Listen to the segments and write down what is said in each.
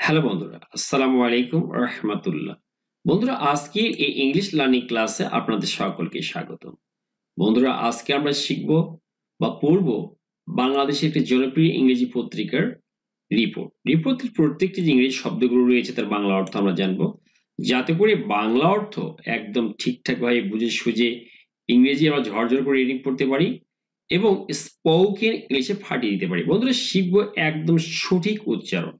Hello বন্ধুরা, আসসালামু আলাইকুম রাহমাতুল্লাহ। বন্ধুরা, আজকের এই ইংলিশ লার্নিং ক্লাসে আপনাদের সকলকে স্বাগতম। বন্ধুরা, আজকে আমরা শিখব বা পড়ব বাংলাদেশের একটি জনপ্রিয় ইংরেজি পত্রিকার রিপোর্টের প্রত্যেকটি যে ইংরেজি শব্দগুলো রয়েছে তার বাংলা অর্থ আমরা জানব, যাতে করে বাংলা অর্থ একদম ঠিকঠাকভাবে বুঝে সুঝে ইংরেজি আমরা ঝরঝর করে রিডিং পড়তে পারি এবং স্পোকেন ইংলিশে ফাটিয়ে দিতে পারি। বন্ধুরা, শিখব একদম সঠিক উচ্চারণ।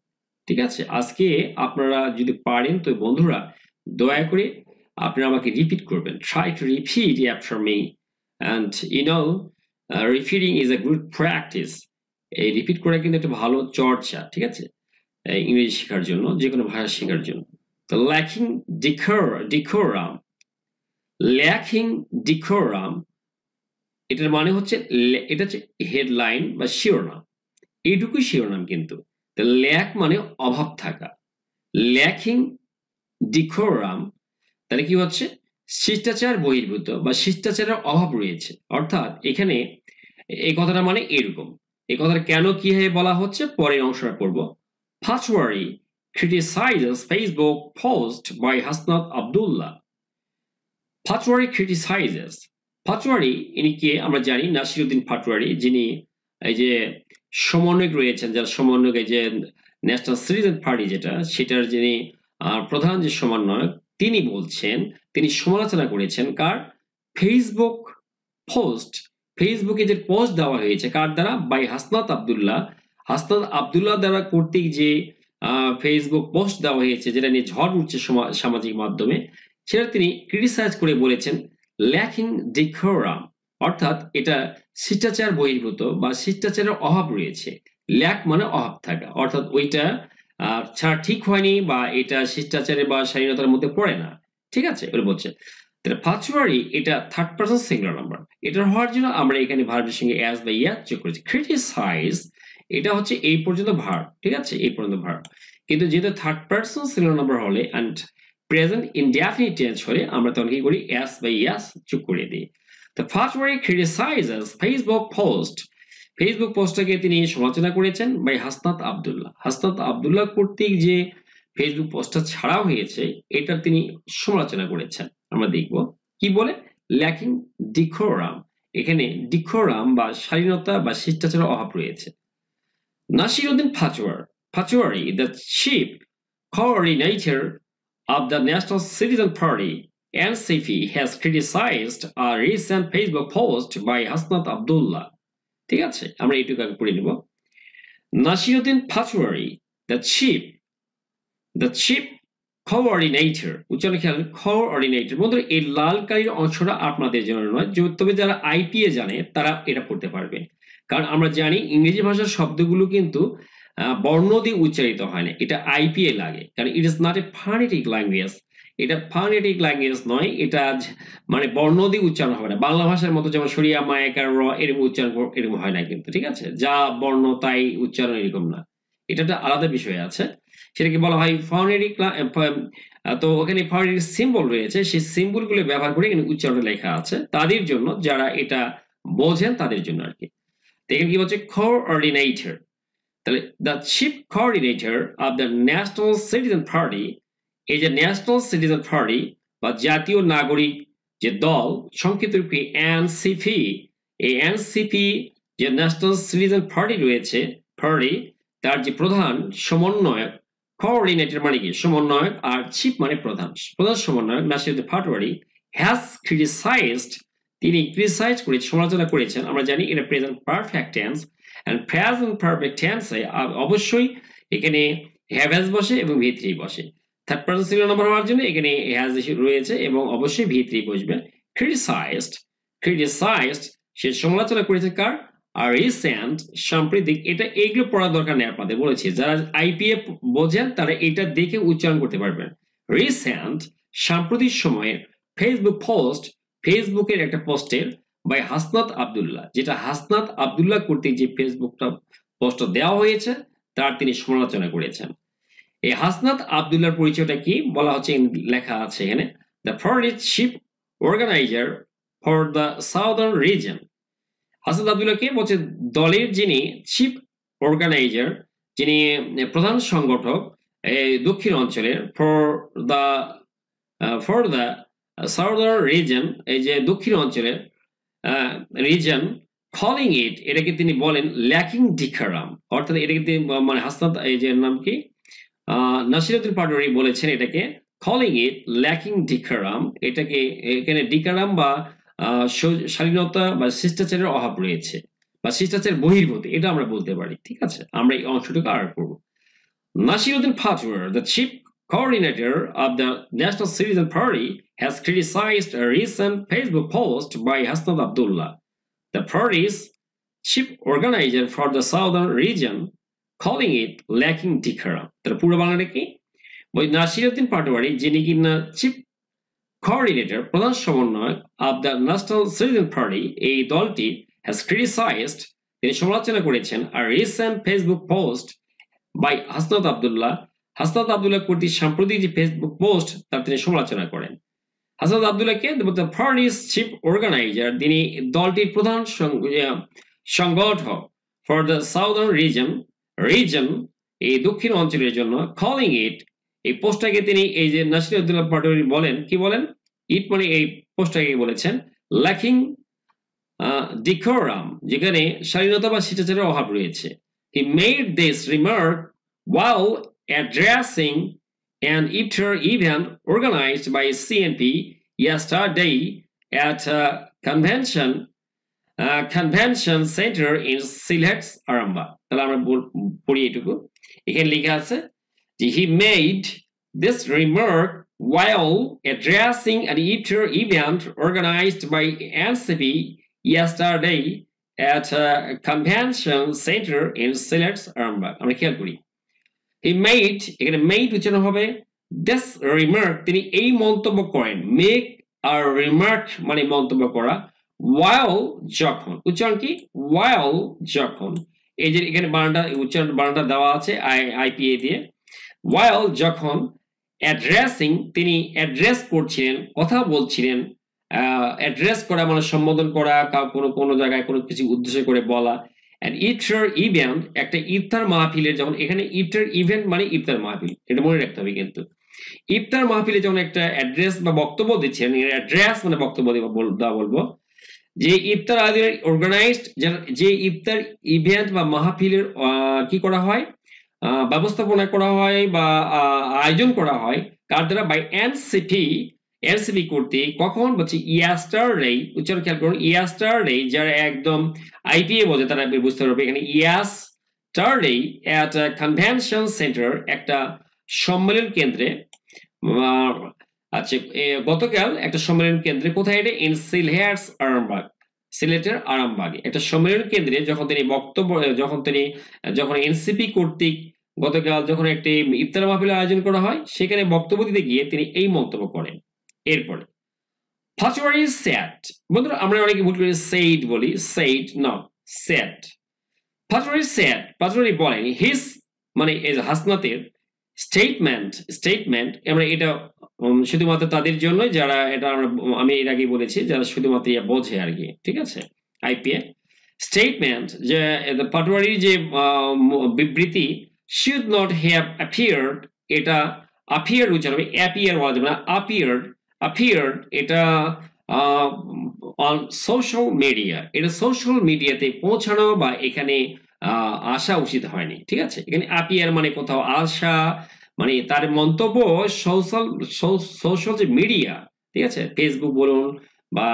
ঠিক আছে, আজকে আপনারা যদি পারেন তো বন্ধুরা দয়া করে আপনারা আমাকে রিপিট করবেন। Try to repeat after me and repeating is a good practice. এই রিপিট করা কিন্তু একটা ভালো চর্চা, ঠিক আছে, ইংরেজি শেখার জন্য, যে কোনো ভাষা শেখার জন্য। তো ডিকোরাম ল্যাকিং ডিকোরাম এটার মানে হচ্ছে, এটা হচ্ছে হেডলাইন বা শিরোনাম, এইটুকুই শিরোনাম। কিন্তু ল্যাক মানে অভাব থাকা, ল্যাকিং ডিকোরাম তাহলে কি হচ্ছে, শিষ্টাচার বহির্ভূত বা শিষ্টাচারের অভাব রয়েছে। অর্থাৎ এখানে এই কথাটা মানে এরকম, এই কথাটা কেন কিভাবে বলা হচ্ছে পরের অংশটা পড়ব। Patwari criticizes Facebook post by Hasnat Abdullah. Patwari ইনি কে আমরা জানি, নাসিরউদ্দিন পাটোয়ারি, যিনি এই যে সমন্বয়ক রয়েছেন, যারা সমন্বয়ক, এই যে ন্যাশনাল সিটিজেন পার্টি যেটা, সেটার যিনি প্রধান যে সমন্বয়ক, তিনি বলছেন, তিনি সমালোচনা করেছেন কার, ফেসবুক পোস্ট, ফেসবুকে যে পোস্ট দেওয়া হয়েছে কার দ্বারা, বাই হাসনাত আব্দুল্লাহ দ্বারা কর্তৃক যে ফেসবুক পোস্ট দেওয়া হয়েছে, যেটা নিয়ে ঝড় উঠছে সামাজিক মাধ্যমে, সেটা তিনি ক্রিটিসাইজ করে বলেছেন ল্যাকিং ডিকোরাম, অর্থাৎ এটা শিষ্টাচার বহির্ভূত বা শিষ্টাচারের অভাব রয়েছে। ল্যাক মানে অভাব থাকা, অর্থাৎ ওইটা ছাড়া ঠিক হয়নি বা এটা শিষ্টাচারের বা স্বাধীনতার মধ্যে পড়ে না। ঠিক আছে, ওটা বলছে। পাটোয়ারি এটা থার্ড পারসন সিঙ্গুলার নাম্বার, এটা হওয়ার জন্য আমরা এখানে ভার্বের সঙ্গে অ্যাজ বা ইয়াস যোগ করেছি। ক্রিটিসাইজ এটা হচ্ছে এই পর্যন্ত ভার্ব, ঠিক আছে, এই পর্যন্ত ভার্ব। কিন্তু যেহেতু থার্ড পারসন সিঙ্গুলার নাম্বার হলে অ্যান্ড প্রেজেন্ট ইনডেফিনিট টেন্স হলে আমরা তখন কি করি, অ্যাজ বা ইয়াস যোগ করে দিই। তো পাটোয়ারি ক্রিটিসাইজেস ফেসবুক পোস্টটাকে তিনি সমালোচনা করেছেন বাই হাসনাত আব্দুল্লাহ কর্তৃক যে ফেসবুক পোস্টটা ছাড়া হয়েছে, এটা তিনি সমালোচনা করেছেন। আমরা দেখব কি বলে, ল্যাকিং ডিকোরাম, এখানে ডিকোরাম বা স্বাধীনতা বা শিষ্টাচারের অভাব রয়েছে। Nasiruddin Patwari, the chief coordinator of the National Citizen Party (NCP), has criticized a recent Facebook post by Hasnat Abdullah. ঠিক আছে, আমরা এইটুকু আগে পড়ে নেব। Nasiruddin Patwari, the chief coordinator, উচ্চারণ খেয়াল, coordinator। বন্ধুরা, এই লাল কালির অংশটা আপনাদের জন্য নয়, তবে যারা আইপিএ জানে তারা এটা পড়তে পারবে। কারণ আমরা জানি ইংরেজি ভাষার শব্দগুলো কিন্তু বর্ণ দিয়ে উচ্চারিত হয় না, এটা আইপিএ লাগে, কারণ it is not a phonetic language. এটা ফনেটিক ল্যাঙ্গুয়েজ নয়, এটা মানে বর্ণ দিয়ে উচ্চারণ হবে না। বাংলা ভাষার মতো যেমন সরিয়া মায়াকার র এরকম উচ্চারণ এরকম হয় না কিন্তু, ঠিক আছে, যা বর্ণ তাই উচ্চারণ এরকম না, এটা একটা আলাদা বিষয় আছে, সেটাকে বলা হয় ফনেটিক। তো ওখানে ফনেটিক সিম্বল রয়েছে, সেই সিম্বলগুলো ব্যবহার করে এখানে উচ্চারণ লেখা আছে তাদের জন্য, যারা এটা বোঝেন তাদের জন্য আর কি। এখানে কি বলছে, কোঅর্ডিনেটর, তাহলে the chief coordinator of the national citizen party, এই যে ন্যাশনাল সিটিজেন পার্টি বা জাতীয় নাগরিক যে দল, সংক্ষিপ্ত রূপে এনসিপি, এই এনসিপি যে ন্যাশনাল সিটিজেন পার্টি রয়েছে, তার যে প্রধান সমন্বয়ক, কোঅর্ডিনেটর মানে কি সমন্বয়ক, আর চিফ মানে প্রধান সমন্বয়ক, নাসিরউদ্দিন পাটোয়ারি, হ্যাজ ক্রিটিসাইজড, তিনি ক্রিটিসাইজ করে সমালোচনা করেছেন। আমরা জানি এটা present perfect tense, and present perfect টেন্সে অবশ্যই এখানে হ্যাভ হ্যাজ বসে এবং ভি থ্রি বসে। থার্ড পারসন সিঙ্গুলার নাম্বার হওয়ার জন্য এখানে হ্যাজ রয়েছে এবং অবশ্যই ভি থ্রি বসবে। ক্রিটিসাইজড সে সমালোচনা করেছে কার, আর রিসেন্ট সাম্প্রতিক, এটা এইগুলো পড়ার দরকার নেই, আপনাদের বলেছি, যারা আইপিএ বোঝেন তারা এটা দেখে উচ্চারণ করতে পারবেন। রিসেন্ট সাম্প্রতিক সময়ের ফেসবুক পোস্ট, ফেসবুকের একটা পোস্টের বাই হাসনাত আব্দুল্লাহ, যেটা হাসনাত আব্দুল্লাহ কর্তৃক যে ফেসবুকটা পোস্টটা দেওয়া হয়েছে তার তিনি সমালোচনা করেছেন। এই হাসনাত আব্দুল্লাহর পরিচয়টা কি বলা হচ্ছে, লেখা আছে এখানে, the party chief organizer for the southern region. Hasnat Abdullah কে বলছে, দলের যিনি চিফ অর্গানাইজার, যিনি প্রধান সংগঠক এই দক্ষিণ অঞ্চলের ফর দ্য সাউদার্ন রিজন, এই যে দক্ষিণ অঞ্চলের রিজন, কলিং ইট, এটাকে তিনি বলেন ল্যাকিং ডিকারাম, অর্থাৎ এটাকে তিনি মানে হাসনাত এই যে নাম কি নাসিরউদ্দিন পাটোয়ারি বলেছেন এটাকে কলিং ইট ল্যাকিং ডিকারাম, এটাকে এখানে ডিকারাম বা শালীনতা বা শিষ্টাচারের অভাব রয়েছে বা শিষ্টাচারের বহির্ভূত, এটা আমরা বলতে পারি। ঠিক আছে, আমরা এই অংশটুকু আর করব। Nasiruddin Patwar, the chief coordinator of the National Citizen Party, has criticized a recent Facebook post by Hasnat Abdullah, the party's chief organizer for the southern region, calling it lacking decorum. তার পুরো বাংলাটা কি? ওই নাসিরউদ্দিন পাটোয়ারি, যিনি কিনা chief coordinator, প্রধান সমন্বয়ক of the national citizen party, এই দলটি has criticized, তিনি সমালোচনা করেছেন a recent Facebook post by Hasnat Abdullah, Hasnat Abdullah কর্তৃক সাম্প্রতিক যে ফেসবুক পোস্ট তার তিনি সমালোচনা করেন। হাসনাত আব্দুল্লাহকে দ্য পার্টিস চিফ অর্গানাইজার, তিনি দলটির প্রধান সংগঠক ফর দ্য সাউদার্ন রিজন, এই দক্ষিণ অঞ্চলের জন্য, কলিং ইট, এই পোস্টটাকে তিনি এই যে নাসিরউদ্দিন পাটোয়ারি বলেন, কি বলেন, ইট মানে এই পোস্টটাকে বলেছেন ল্যাকিং ডিকোরাম, যেখানে শালীনতা বা শিষ্টাচারের অভাব রয়েছে। He made this remark while addressing an iftar event organized by CNP yesterday at a convention center in Sylhet, Aramba. তাহলে আমরা পড়ি এটুকু। এখানে লেখা আছে যে he made this remark while addressing an iftar event organized by NCP yesterday at a convention center in Sylhet, Aramba. আমরা খেয়াল করি, he made, এখানে made উচ্চারণ হবে this remark, তিনি এই মন্তব্য করেন, make a remark মানে মন্তব্য করা, while যখন, উচ্চারণ কি, while যখন, এই যে এখানে বানানটা উচ্চারণ বানানটা দেওয়া আছে আইপিএ দিয়ে, while যখন addressing, তিনি অ্যাড্রেস করছিলেন, কথা বলছিলেন, অ্যাড্রেস করা মানে সম্বোধন করা, কোনো জায়গায় কোনো কিছু উদ্দেশ্য করে বলা, and iftar event, একটা ইফতার মাহফিলের, যখন এখানে ইফতার ইভেন্ট মানে ইফতার মাহফিল, এটা মনে রাখতে হবে কিন্তু ইফতার মাহফিলে যখন একটা অ্যাড্রেস বা বক্তব্য দিচ্ছেন, অ্যাড্রেস মানে বক্তব্য দেওয়া বলবো, যে ইফতার আয়োজনের অর্গানাইজড, যে ইফতার ইভেন্ট বা মাহফিলের কি করা হয়, ব্যবস্থাপনা করা হয় বা আয়োজন করা হয় কার দ্বারা, বাই এনসিপি কর্তৃক, কখন বলছি ইয়াস্টারডে, উচ্চারণ খেয়াল করুন, ইয়াস্টারডে, যারা একদম আইপিএ বোঝে তারা বুঝতে পারবে, এখানে ইয়াস্টারডে এট কনভেনশন সেন্টার, একটা সম্মেলন কেন্দ্রে, আচ্ছা গতকাল একটা সম্মেলন কেন্দ্রে, কোথায় এটা, ইন সিলহেটস আরামবাগ, সিলেটের আরামবাগে একটা সম্মেলন কেন্দ্রে, যখন এনসিপি কর্তৃক গতকাল যখন একটি ইফতার মাহফিলের আয়োজন করা হয়, সেখানে বক্তব্য দিতে গিয়ে তিনি এই মন্তব্য করেন। এরপরে পাটোয়ারি সেট, বন্ধুরা আমরা অনেকে ভুল করে সেইড বলি, সেইড না, সেট। পাটোয়ারি বলেন হিস মানে হাসনাতের স্টেটমেন্ট, আমরা এটা শুধুমাত্র তাদের জন্য যারা, এটা আমি এর আগে বলেছি, যারা শুধুমাত্র বোঝে আর কি, ঠিক আছে, আইপিএ স্টেটমেন্ট, যে পাটোয়ারির যে বিবৃতি should not have appeared, এটা appeared উচ্চারণ হবে, appear বলা যাবে না, appeared, এটা on social media, এটা সোশ্যাল মিডিয়াতে পৌঁছানো বা এখানে আসা উচিত হয়নি, ঠিক আছে, এখানে appear মানে কোথাও আসা, মানে তার মন্তব্য সোশ্যাল যে মিডিয়া, ঠিক আছে, ফেসবুক বলুন বা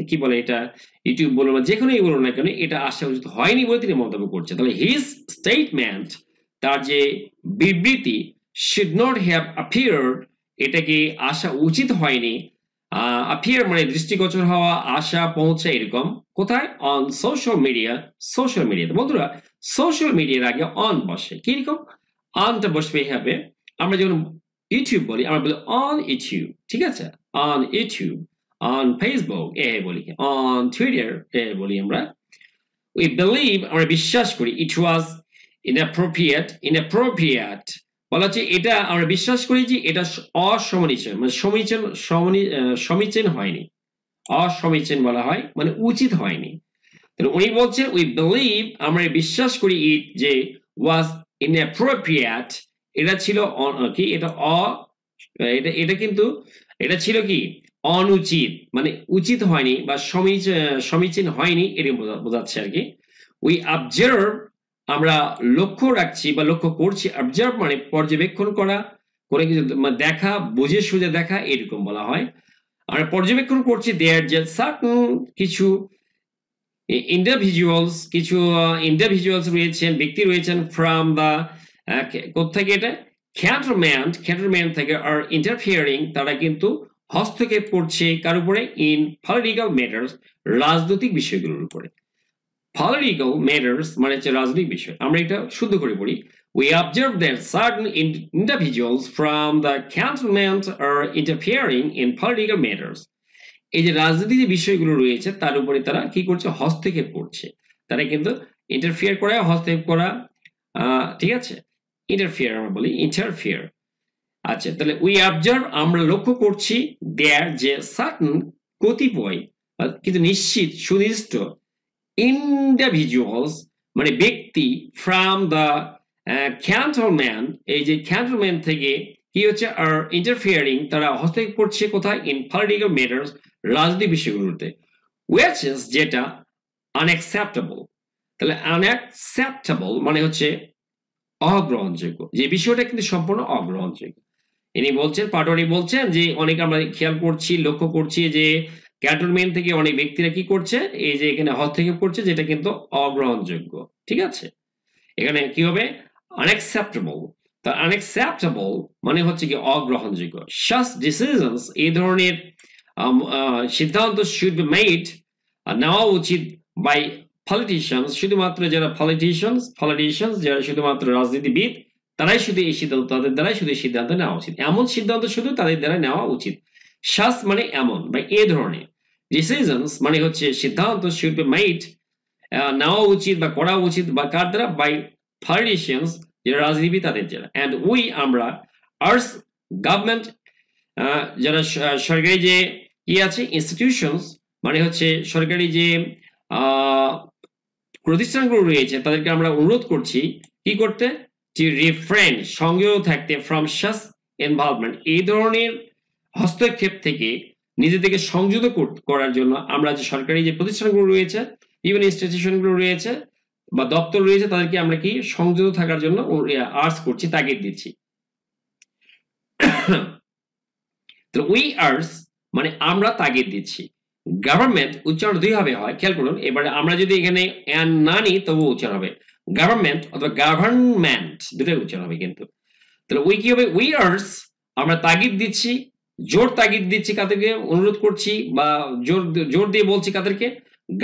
কি বলে এটা, ইউটিউব বলুন বা যে কোনোই বলুন না কেন, এটা আসা উচিত হয়নি বলে তিনি মন্তব্য করছেন। তাহলে হিজ স্টেটমেন্ট, তার যে বিবৃতি, should not have appeared, এটাকে আসা উচিত হয়নি, appear মানে দৃষ্টিগোচর হওয়া, আসা, পৌঁছা, এরকম, কোথায়, অন সোশ্যাল মিডিয়াতে। বন্ধুরা সোশ্যাল মিডিয়ার আগে অন বসে, কিরকম, অনটা বসবে হবে, আমরা যখন ইউটিউব বলি আমরা বলি অন ইউটিউব, ঠিক আছে, অন ইউটিউব, অন ফেসবুক এ বলি, অন টুইটার এ বলি আমরা। we believe, আমরা বিশ্বাস করি, it was inappropriate বলা হচ্ছে, এটা আমরা বিশ্বাস করি যে এটা অসমীচীন, মানে সমীচীন হয়নি, অসমীচীন বলা হয় মানে উচিত হয়নি। উনি বলছেন we believe, আমরা বিশ্বাস করি, ইট যে was inappropriate, এটা ছিল কি এটা এটা কিন্তু এটা ছিল কি অনুচিত, মানে উচিত হয়নি বা সমীচীন হয়নি, এটা বোঝাচ্ছে আর কি। উই অবজার্ভ, আমরা লক্ষ্য রাখছি বা লক্ষ্য করছি। অবজার্ভ মানে পর্যবেক্ষণ করা, করে কিছু দেখা, বুঝে সুঝে দেখা, এরকম বলা হয়। আমরা পর্যবেক্ষণ করছি দেয়ার যে সার্টেন কিছু ইন্ডিভিজুয়ালস রয়েছেন, ব্যক্তি রয়েছেন ফ্রম দ্য কোথেকে এটা ক্যান্টনমেন্ট থেকে আর ইন্টারফিয়ারিং, তারা কিন্তু হস্তক্ষেপ করছে কার উপরে? ইন পলিটিক্যাল ম্যাটার্স, রাজনৈতিক বিষয়গুলোর উপরে। পলিটিক্যাল ম্যাটার্স মানে হচ্ছে রাজনৈতিক বিষয়। আমরা এটা শুদ্ধ করে পড়ি, we observe that certain individuals from the cantonment are interfering in political matters. এই যে রাজনীতি যে বিষয়গুলো রয়েছে তার উপরে তারা কি করছে? হস্তক্ষেপ করছে। তারা কিন্তু ইন্টারফিয়ার করা, হস্তক্ষেপ করা, ঠিক আছে? ইন্টারফিয়ার আমরা বলি ইন্টারফিয়ার। আচ্ছা, তাহলে উই অবজার্ভ, আমরা লক্ষ্য করছি, দেয়ার যে সার্টেন কতিপয় কিন্তু নিশ্চিত সুনির্দিষ্ট ইন্ডিভিজুয়ালস মানে ব্যক্তি ফ্রম দ্য ক্যান্টনমেন্ট, এই যে ক্যান্টনমেন্ট থেকে কি হচ্ছে? আর ইন্টারফিয়ারিং, তারা হস্তক্ষেপ করছে কোথায়? ইন পলিটিক্যাল ম্যাটার্স, রাজনৈতিক বিষয়গুলোতে। which is যেটা আনঅ্যাকসেপ্টেবল। তাহলে আনঅ্যাকসেপ্টেবল মানে হচ্ছে অগ্রহণযোগ্য, যে বিষয়টা কিন্তু সম্পূর্ণ অগ্রহণযোগ্য। ইনি বলছেন, পাটোয়ারি বলছেন যে অনেক আমরা খেয়াল করছি, লক্ষ্য করছি যে ক্যান্টনমেন্ট থেকে অনেক ব্যক্তিরা কি করছে? এই যে এখানে হস্তক্ষেপ করছে, যেটা কিন্তু অগ্রহণযোগ্য। ঠিক আছে, এখানে কি হবে? আনঅ্যাকসেপ্টেবল। তা আনঅ্যাকসেপ্টেবল মানে হচ্ছে কি অগ্রহণযোগ্য। such decisions, এই ধরনের সিদ্ধান্ত should be made, নেওয়া উচিত বাই পলিটিশিয়ানস, শুধুমাত্র যারা পলিটিশিয়ানস যারা শুধুমাত্র রাজনীতিবিদ, তারাই শুধু এই সিদ্ধান্ত, তাদের দ্বারাই শুধু এই সিদ্ধান্ত নেওয়া উচিত। এমন সিদ্ধান্ত শুধু তাদের দ্বারা নেওয়া উচিত। such মানে এমন বা এ ধরনের, ডিসিশনস মানে হচ্ছে সিদ্ধান্ত, should be made নেওয়া উচিত বা করা উচিত বা কার দ্বারা? বাই পলিটিশিয়ানস, যারা রাজনীতিবিদ তাদের দ্বারা। অ্যান্ড উই আমরা আর্স গভর্নমেন্ট, যারা সরকারি যে কি আছে ইনস্টিটিউশনস মানে হচ্ছে সরকারি যে প্রতিষ্ঠানগুলো রয়েছে, তাদেরকে আমরা অনুরোধ করছি কি করতে? টু রিফ্রেন, সংযত থাকতে, ফ্রম সাচ ইনভলভমেন্ট, এই ধরনের হস্তক্ষেপ থেকে নিজেদেরকে সংযত করার জন্য আমরা যে সরকারি যে প্রতিষ্ঠানগুলো রয়েছে, ইভেন ইনস্টিটিউশনগুলো রয়েছে বা দপ্তর রয়েছে, তাদেরকে আমরা কি সংযত থাকার জন্য আর্জ করছি, তাগিদ দিচ্ছি। তো উই আর্জ মানে আমরা তাগিদ দিচ্ছি। গভর্নমেন্ট উচ্চারণ দুই ভাবে হয়, খেয়াল করুন। এবারে আমরা যদি এখানে এন না নিই তবু উচ্চারণ হবে গভর্নমেন্ট অথবা গভর্নমেন্ট, দুটোই উচ্চারণ হবে কিন্তু। তাহলে উই কি হবে? উই আর্জ, আমরা তাগিদ দিচ্ছি, জোর তাগিদ দিচ্ছি, কাদেরকে অনুরোধ করছি বা জোর দিয়ে বলছি কাদেরকে?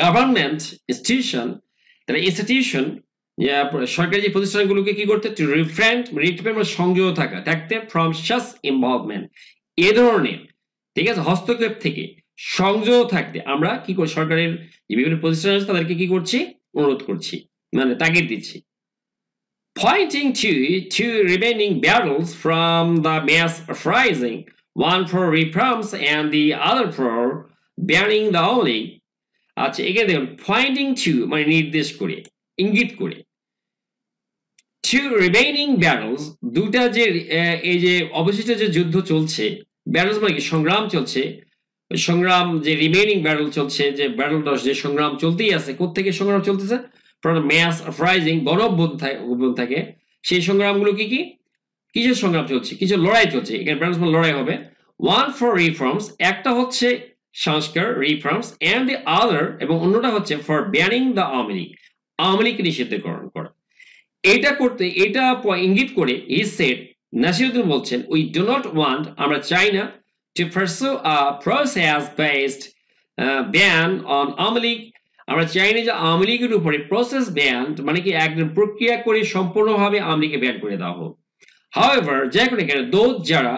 Government institution. তাহলে ইনস্টিটিউশন সরকারি যে প্রতিষ্ঠানগুলোকে কি করতে? টু রিফ্রেন সংযত থাকতে, ফ্রম সাচ ইনভলভমেন্ট, এ ধরনের, ঠিক আছে, হস্তক্ষেপ থেকে সংযত থাকতে আমরা কি করি? সরকারের যে বিভিন্ন প্রতিষ্ঠান আছে তাদেরকে কি করছি? অনুরোধ করছি, মানে তাগিদ দিচ্ছি। Pointing to remaining battles from the mass uprising, one for reforms and the other for banning the only. আচ্ছা, এখানে দেখুন পয়েন্টিং টু মানে নির্দেশ করে, ইঙ্গিত করে। টু রিমেইনিং ব্যাটলস, দুটা যে এই যে অবশিষ্ট যে যুদ্ধ চলছে, ব্যাটলস মানে কি? সংগ্রাম চলছে, সংগ্রাম যে রিমেইনিং ব্যাটল চলছে, যে ব্যাটলটা যে সংগ্রাম চলতেই আছে। কোত্থেকে সংগ্রাম চলতেছে? ফ্রম ম্যাস আপরাইজিং, গণ অভ্যুত্থান থেকে। সেই সংগ্রামগুলো কি কি? কিসের সংগ্রাম চলছে? কিছু লড়াই চলছে, এখানে ব্যাটলস মানে লড়াই হবে। ওয়ান ফর রিফর্মস, একটা হচ্ছে সংস্কার রিফর্মস, এন্ড দি আদার এবং অন্যটা হচ্ছে for banning the Awami League, Awami লীগকে নিষিদ্ধকরণ করা। এটা করতে, এটা ইঙ্গিত করে হি সেড, নাসিরউদ্দিন বলছেন, উই ডু নট ওয়ান্ট, আমরা চাই না, to pursue a process-based ban on Awami League, আমরা চাই না যে আওয়ামী লীগের উপরে প্রসেস ব্যান মানে কি একদম প্রক্রিয়া করে সম্পূর্ণভাবে আওয়ামী লীগকে ব্যান করে দেওয়া হোক। However, যে কোনো এখানে দোজ যারা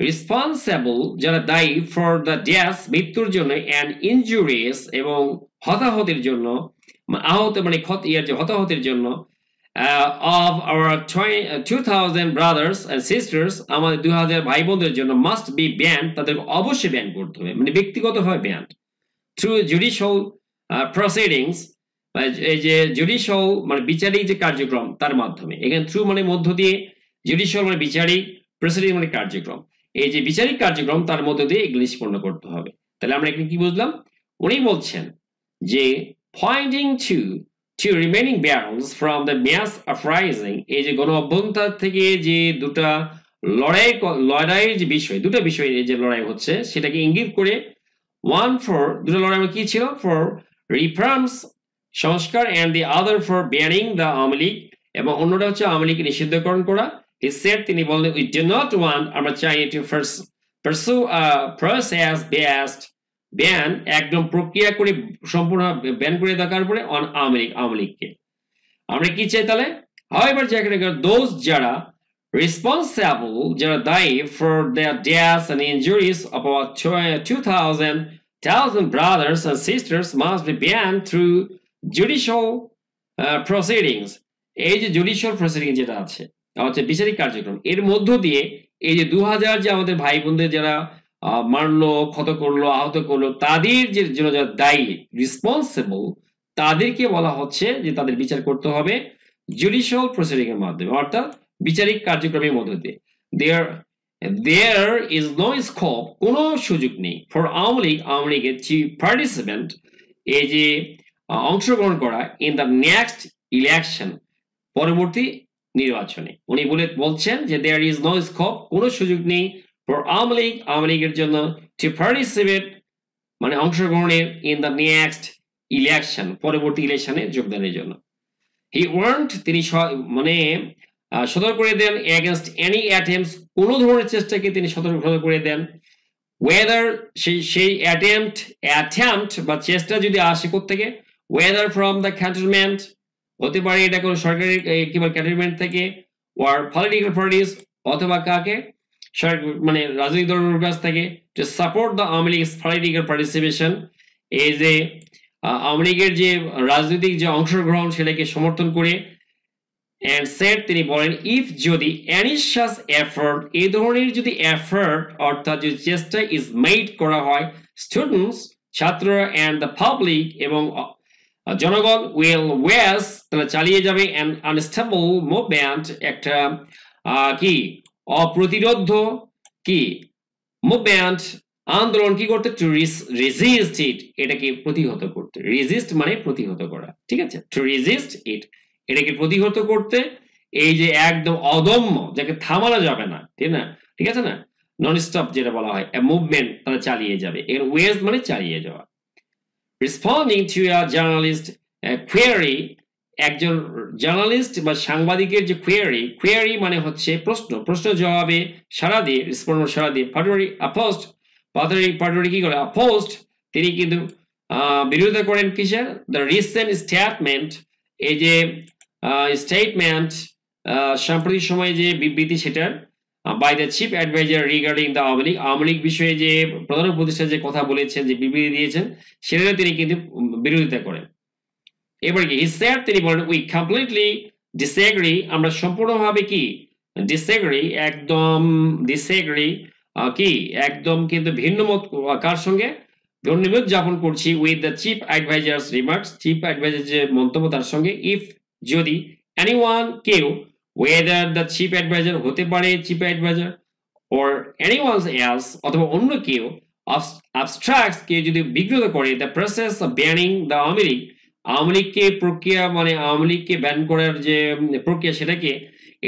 রেসপন্সিবল, যারা দায়ী ফর দ্য ডেথ, মৃত্যুর জন্য, অ্যান্ড ইনজুরিস এবং হতাহতের জন্য, আহত মানে হতাহতের জন্য, of our 2000 brothers and sisters, আমাদের 2000 ভাই বোনদের জন্য, must be banned, তাদেরকে অবশ্যই ব্যান করতে হবে, মানে ব্যক্তিগতভাবে ব্যান, through judicial proceedings, এই যে জুডিশিয়াল মানে বিচারিক যে কার্যক্রম তার মাধ্যমে, এখানে থ্রু মানে মধ্য দিয়ে, জুডিশিয়াল মানে বিচারিক, প্রসিডিং মানে কার্যক্রম, এই যে বিচারিক কার্যক্রম তার মধ্য দিয়ে এগুলি নিষ্পন্ন করতে হবে। তাহলে আমরা এখানে কি বুঝলাম? উনি বলছেন যে pointing to remaining barons from the mass uprising, এই যে গণ অভ্যুত্থান থেকে যে দুটা লড়াইয়ের যে বিষয়, দুটো বিষয় যে লড়াই হচ্ছে সেটাকে ইঙ্গিত করে, ওয়ান ফর দুটো লড়াই কি ছিল, ফর রিফর্মস সংস্কার, and the other for banning the Awami League, এবং অন্যটা হচ্ছে আওয়ামী লীগকে নিষিদ্ধকরণ করা। হি সেড, তিনি বলেন, উই ডু নট ওয়ান্ট, আমরা চাই টু পারসু প্রসেস বেসড ব্যান, একদম প্রক্রিয়া করে সম্পূর্ণ ব্যান করে দেওয়ার পরে অন আওয়ামী লীগকে আমরা কি চাই তাহলে? However, those যারা responsible, যারা দায়ী for their deaths and injuries of about 2,000 brothers and sisters must be banned through judicial proceedings. এই যে জুডিশিয়াল প্রসিডিং যেটা আছে, হচ্ছে বিচারিক কার্যক্রম, এর মধ্য দিয়ে এই যে 2000 যে আমাদের ভাই বোনদের যারা মারলো, ক্ষত করলো, আহত করলো, তাদের যে জন্য যারা দায়ী, রেসপন্সিবল, তাদেরকে বলা হচ্ছে যে তাদের বিচার করতে হবে জুডিশিয়াল প্রসিডিং এর মাধ্যমে, অর্থাৎ বিচারিক কার্যক্রমের মধ্য দিয়ে। দেয়ার ইজ নো স্কোপ, কোনো সুযোগ নেই, ফর আওয়ামী লীগের পার্টিসিপেন্ট, এই যে অংশগ্রহণ করা, ইন দ্য নেক্সট ইলেকশন, পরবর্তী নির্বাচনে। উনি বলছেন যে দেয়ার ইজ নো স্কোপ, কোনো সুযোগ নেই, ফর আওয়ামী লীগের জন্য টু পার্টিসিপেট মানে অংশগ্রহণের, ইন দ্য নেক্সট ইলেকশন, পরবর্তী ইলেকশনে যোগদানের জন্য। হি ওয়ার্নড, তিনি মানে সতর্ক করে দেন, এগেইনস্ট এনি অ্যাটেম্পটস, কোনো ধরনের চেষ্টাকে তিনি সতর্ক করে দেন, ওয়েদার সেই অ্যাটেম্পট বা চেষ্টা যদি আসে কোত্থেকে, ওয়েদার ফ্রম দ্য ক্যান্টনমেন্ট, হতে পারে এটা কোনো সরকারি কিংবা ক্যান্টনমেন্ট থেকে, ওয়ার পলিটিক্যাল পার্টিস, অথবা কাকে, মানে রাজনৈতিক দলের কাছ থেকে, to support the Awami League political participation, এই যে আওয়ামী লীগের যে রাজনৈতিক যে অংশগ্রহণ সেটাকে সমর্থন করে। এন্ড সেড, তিনি বলেন, ইফ যদি এনি সাচ এফোর্ট, এই ধরনের যদি এফোর্ট অর্থাৎ যদি চেষ্টা ইজ মেড করা হয়, স্টুডেন্টস ছাত্র, এন্ড দ্য পাবলিক এবং জনগণ, উইল ওয়েস তারা চালিয়ে যাবে, অ্যান আনস্টেবল মুভমেন্ট, একটা কি অপ্রতিরোধ কি মুভমেন্ট, আন্দোলন কি করতে, টু রেজিস্ট ইট, এটাকে প্রতিহত করতে, রেজিস্ট মানে প্রতিহত করা, ঠিক আছে, টু রেজিস্ট ইট, এটাকে প্রতিহত করতে, এই যে একদম অদম্য, যাকে থামানো যাবে না, ঠিক আছে না, নন স্টপ যেটা বলা হয়, মুভমেন্ট তারা চালিয়ে যাবে, এর ওয়েজ মানে চালিয়ে যাওয়া। Responding to a journalist query, একজন জার্নালিস্ট বা সাংবাদিকের যে কোয়েরি মানে হচ্ছে প্রশ্ন জবাবে সাড়া দিয়ে, রেসপন্ড সাড়া দিয়ে, পাটোয়ারি কি করে, অপোজড, তিনি কিন্তু বিরোধিতা করেন কিসের, দ্য রিসেন্ট স্টেটমেন্ট, এই যে স্টেটমেন্ট সাম্প্রতিক সময়ে যে বিবৃতি সেটার, by the chief adviser regarding the Awami League বিষয়ে যে প্রধান উপদেষ্টা যে কথা বলেছেন, যে বিবৃতি দিয়েছেন, সেটা তিনি কিন্তু বিরোধিতা করেন। এবার কি, হি সেড, তিনি বলেন, উই কমপ্লিটলি ডিসএগ্রি, আমরা সম্পূর্ণভাবে কি ডিসএগ্রি, একদম ডিসএগ্রি কি একদম কিন্তু ভিন্ন মত, কার সঙ্গে, ধন্যবাদ জ্ঞাপন করছি, with the chief adviser's remarks, chief adviser যে মন্তব্য তার সঙ্গে, ইফ যদি, এনিওয়ান কেউ, ওয়েদার দ্য চিফ অ্যাডভাইজার হতে পারে chief adviser, or anyone else অথবা অন্য কেউ, অবস্ট্রাক্টস কে যদি বিঘ্নিত করে, the process of banning the Awami লীগকে প্রক্রিয়া মানে আওয়ামী লীগকে ব্যান করার যে প্রক্রিয়া সেটাকে,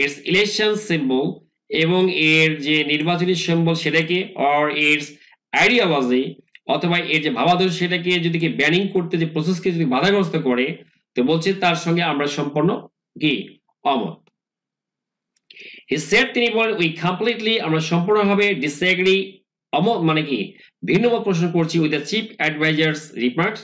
ইটস ইলেকশন সিম্বল এবং এর যে নির্বাচনী সিম্বল সেটাকে, অর ইটস আইডিওলজি অথবা এর যে ভাবাদর্শ সেটাকে যদি ব্যানিং করতে যে প্রসেসকে যদি বাধাগ্রস্ত করে, তো বলছে তার সঙ্গে আমরা সম্পূর্ণ কি অমত। হি সেড, তিনি বলেন, উই কমপ্লিটলি, আমরা সম্পূর্ণভাবে ডিসএগ্রি, অমত মানে কি ভিন্ন মত পোষণ করছি, with the chief adviser's remarks,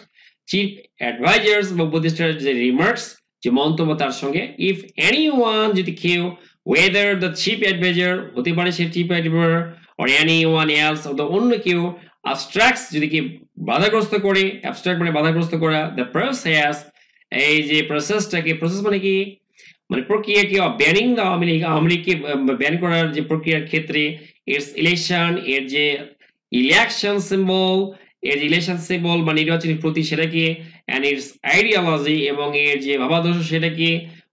chief advisers বা উপদেষ্টার যে রিমার্কস যে মন্তব্য তার সঙ্গে, ইফ এনিওয়ান যদি কেউ, ওয়েদার দ্য চিফ অ্যাডভাইজার হতে পারে সে chief adviser, or anyone else অথবা অন্য কেউ, অবস্ট্রাক্টস যদি কি বাধাগ্রস্ত করে, অ্যাবস্ট্রাক্ট মানে বাধাগ্রস্ত করা, দ্য প্রসেস, এই যে প্রসেসটাকে, প্রসেস মানে কি মানে প্রক্রিয়া কি, ব্যানিং দ্য আওয়ামী লীগকে ব্যান করার যে প্রক্রিয়ার ক্ষেত্রে, ইটস ইলেকশন, এর যে ইলেকশন সিম্বল এর রিলেশনশিপল বা নির্বাচনী প্রতি সেটা কি, and its ideology এবং এর যে ভাবাদর্শ সেটা কি,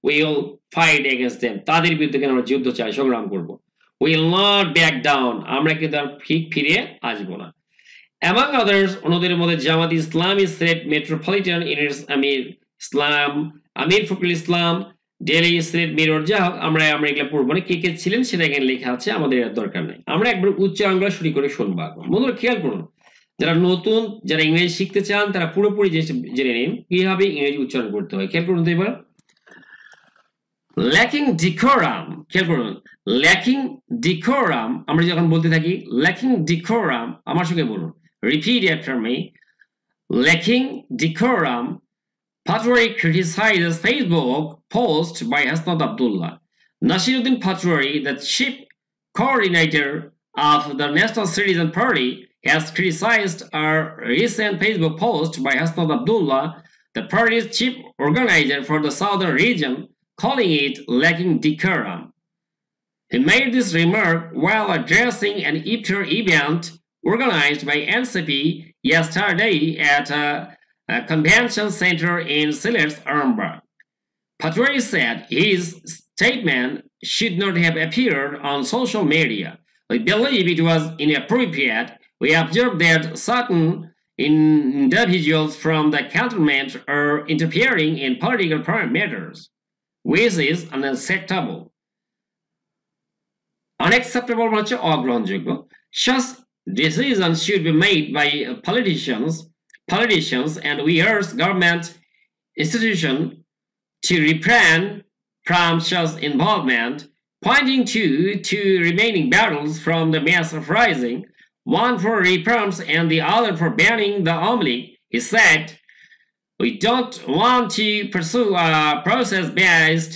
will fight against them, তাদের বিরুদ্ধে কিন্তু আমরা যুদ্ধ চাই, সংগ্রাম করব। will not back down, আমরা কিন্তু আর ফিরে আসব না। Among others, অন্যদের মধ্যে Jamaat Islami Sylhet metropolitan in its আমির ফখরুল ইসলাম, ডেলি সিলেট মিরর, যা হোক আমরা এগুলো পড়বো না, কে কে ছিলেন সেটা এখানে লেখা আছে, আমাদের এর দরকার নেই। আমরা একবার উচ্চারণগুলো শুরু করে শুনবো। বন্ধুরা খেয়াল করুন, যারা নতুন, যারা ইংরেজি শিখতে চান তারা পুরোপুরি জেনে নিন কিভাবে ইংরেজি উচ্চারণ করতে হয়। খেয়াল করুন তো এবার, ল্যাকিং ডিকোরাম, খেয়াল করুন, ল্যাকিং ডিকোরাম আমরা যখন বলতে থাকি, ল্যাকিং ডিকোরাম, আমার সঙ্গে বলুন, repeat after me, lacking decorum, Patwari criticizes Facebook post by Hasnat Abdullah. Nasiruddin Patwari, the chief coordinator of the National Citizen Party, has criticized a recent Facebook post by Hasnat Abdullah, the party's chief organizer for the southern region, calling it lacking decorum. He made this remark while addressing an iftar event organized by NCP yesterday at a convention center in Silet's Armberg. Patwari said his statement should not have appeared on social media. We believe it was inappropriate. We observed that certain individuals from the cantonment are interfering in political matters, which is unacceptable. Unacceptable হচ্ছে অগ্রহণযোগ্য। Such decisions should be made by politicians, and we urge government institutions to refrain from such involvement, pointing to two remaining battles from the mass uprising, one for reforms and the other for banning the Omlik. He said, we don't want to pursue a process-based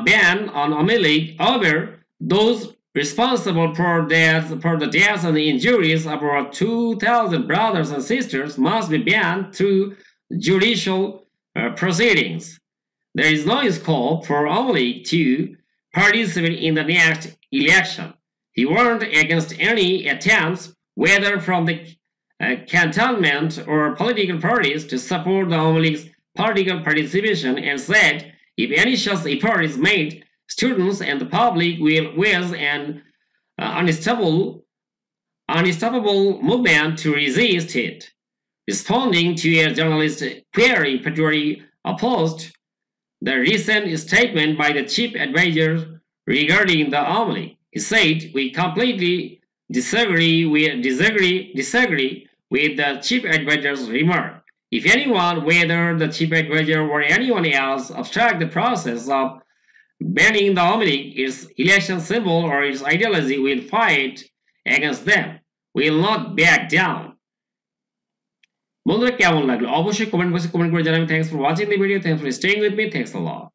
ban on Omlik. However, those responsible for the deaths and the injuries of our 2,000 brothers and sisters must be banned through judicial proceedings. There is no scope for only to participate in the next election. He warned against any attempts, whether from the cantonment or political parties, to support the Omlik's political participation, and said if any such effort is made, students and the public will wage an unstoppable movement to resist it. Responding to a journalist query, Patwari opposed the recent statement by the chief advisor regarding the Omlik. He said, we completely disagree with the chief advisor's remark. If anyone, whether the chief advisor or anyone else, obstruct the process of banning the Omlik, its election symbol or its ideology, will fight against them. We will not back down. বন্ধুরা কেমন লাগলো অবশ্যই comment বক্সে comment করে জানাবেন। Thanks for watching the video, thanks for staying with me, thanks a lot.